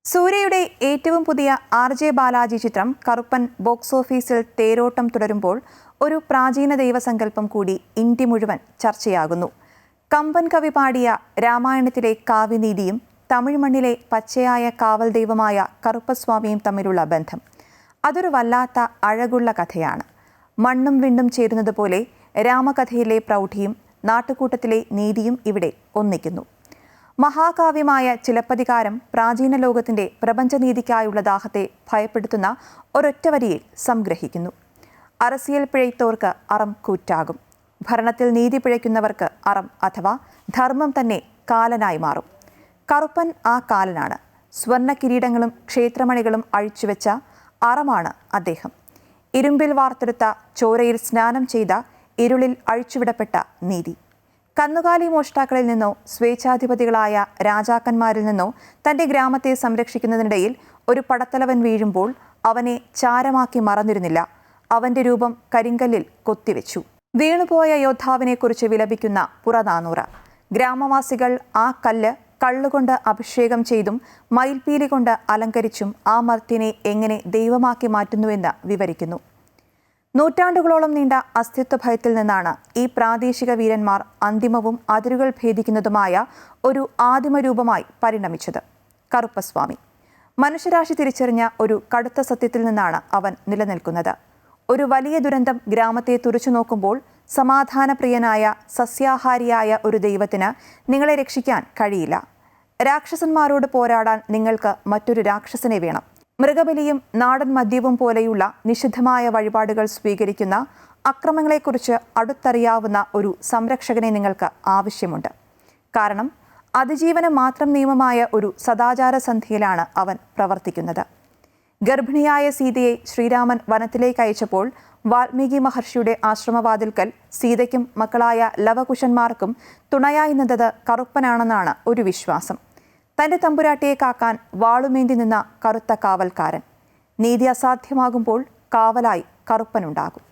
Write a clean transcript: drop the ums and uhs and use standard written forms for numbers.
സൂര്യയുടെ ഏറ്റവും പുതിയ ആർ.ജെ. ബാലാജി ചിത്രം കറുപ്പൻ ബോക്സ് ഓഫീസിൽ തേരോട്ടം തുടരുമ്പോൾ ഒരു പ്രാചീന ദൈവസങ്കല്പം കൂടി ഇന്ത്യ മുഴുവൻ ചർച്ചയാകുന്നു. കമ്പൻ കവി പാടിയ രാമായണത്തിലെ കാവ്യനീതിയും തമിഴ് മണ്ണിലെ പച്ചയായ കാവൽ ദൈവമായ കറുപ്പസ്വാമിയും തമ്മിലുള്ള ബന്ധം അതൊരു വല്ലാത്ത അഴകുള്ള കഥയാണ്. മണ്ണും വിണ്ണും ചേരുന്നതുപോലെ രാമകഥയിലെ പ്രൗഢിയും നാട്ടുകൂട്ടത്തിലെ നീതിയും ഇവിടെ ഒന്നിക്കുന്നു. മഹാകാവ്യമായ ചിലപ്പതികാരം പ്രാചീന ലോകത്തിന്റെ പ്രപഞ്ചനീതിക്കായുള്ള ദാഹത്തെ ഭയപ്പെടുത്തുന്ന ഒരൊറ്റ വരിയിൽ സംഗ്രഹിക്കുന്നു. അറസിയൽ പിഴയ്ത്തോർക്ക് അറം കൂറ്റാകും. ഭരണത്തിൽ നീതി പിഴയ്ക്കുന്നവർക്ക് അറം അഥവാ ധർമ്മം തന്നെ കാലനായി മാറും. കറുപ്പൻ ആ കാലനാണ്. സ്വർണ്ണ കിരീടങ്ങളും ക്ഷേത്രമണികളും അഴിച്ചുവെച്ച അറമാണ് അദ്ദേഹം. ഇരുമ്പിൽ വാർത്തെടുത്ത ചോരയിൽ സ്നാനം ചെയ്ത ഇരുളിൽ അഴിച്ചുവിടപ്പെട്ട നീതി. കന്നുകാലി മോഷ്ടാക്കളിൽ നിന്നോ സ്വേച്ഛാധിപതികളായ രാജാക്കന്മാരിൽ നിന്നോ തന്റെ ഗ്രാമത്തെ സംരക്ഷിക്കുന്നതിനിടയിൽ ഒരു പടത്തലവൻ വീഴുമ്പോൾ അവനെ ചാരമാക്കി മറന്നിരുന്നില്ല. അവന്റെ രൂപം കരിങ്കല്ലിൽ കൊത്തിവെച്ചു. വീണുപോയ യോദ്ധാവിനെക്കുറിച്ച് വിലപിക്കുന്ന പുറനാനൂറ്. ഗ്രാമവാസികൾ ആ കല്ല് കള്ളുകൊണ്ട് അഭിഷേകം ചെയ്തും മയിൽപീലി കൊണ്ട് അലങ്കരിച്ചും ആ മർത്യനെ എങ്ങനെ ദൈവമാക്കി മാറ്റുന്നുവെന്ന് വിവരിക്കുന്നു. നൂറ്റാണ്ടുകളോളം നീണ്ട അസ്തിത്വ ഭയത്തിൽ നിന്നാണ് ഈ പ്രാദേശിക വീരന്മാർ അന്തിമവും അതിരുകൾ ഭേദിക്കുന്നതുമായ ഒരു ആദിമരൂപമായി പരിണമിച്ചത്. കറുപ്പസ്വാമി മനുഷ്യരാശി തിരിച്ചറിഞ്ഞ ഒരു കടുത്ത സത്യത്തിൽ നിന്നാണ് അവൻ നിലനിൽക്കുന്നത്. ഒരു വലിയ ദുരന്തം ഗ്രാമത്തെ തുറച്ചു നോക്കുമ്പോൾ സമാധാനപ്രിയനായ സസ്യാഹാരിയായ ഒരു ദൈവത്തിന് നിങ്ങളെ രക്ഷിക്കാൻ കഴിയില്ല. രാക്ഷസന്മാരോട് പോരാടാൻ നിങ്ങൾക്ക് മറ്റൊരു രാക്ഷസനെ വേണം. മൃഗബലിയും നാടൻ മദ്യവും പോലെയുള്ള നിഷിദ്ധമായ വഴിപാടുകൾ സ്വീകരിക്കുന്ന അക്രമങ്ങളെക്കുറിച്ച് അടുത്തറിയാവുന്ന ഒരു സംരക്ഷകനെ നിങ്ങൾക്ക് ആവശ്യമുണ്ട്. കാരണം അതിജീവനം മാത്രം നിയമമായ ഒരു സദാചാര സന്ധിയിലാണ് അവൻ പ്രവർത്തിക്കുന്നത്. ഗർഭിണിയായ സീതയെ ശ്രീരാമൻ വനത്തിലേക്ക് അയച്ചപ്പോൾ വാൽമീകി മഹർഷിയുടെ ആശ്രമവാതിൽക്കൽ സീതയ്ക്കും മക്കളായ ലവകുശന്മാർക്കും തുണയായി നിന്നത് കറുപ്പനാണെന്നാണ് ഒരു വിശ്വാസം. തന്റെ തമ്പുരാട്ടിയെ കാക്കാൻ വാളുമേന്തി നിന്ന കറുത്ത കാവൽക്കാരൻ. നീതി അസാധ്യമാകുമ്പോൾ കാവലായി കറുപ്പനുണ്ടാകും.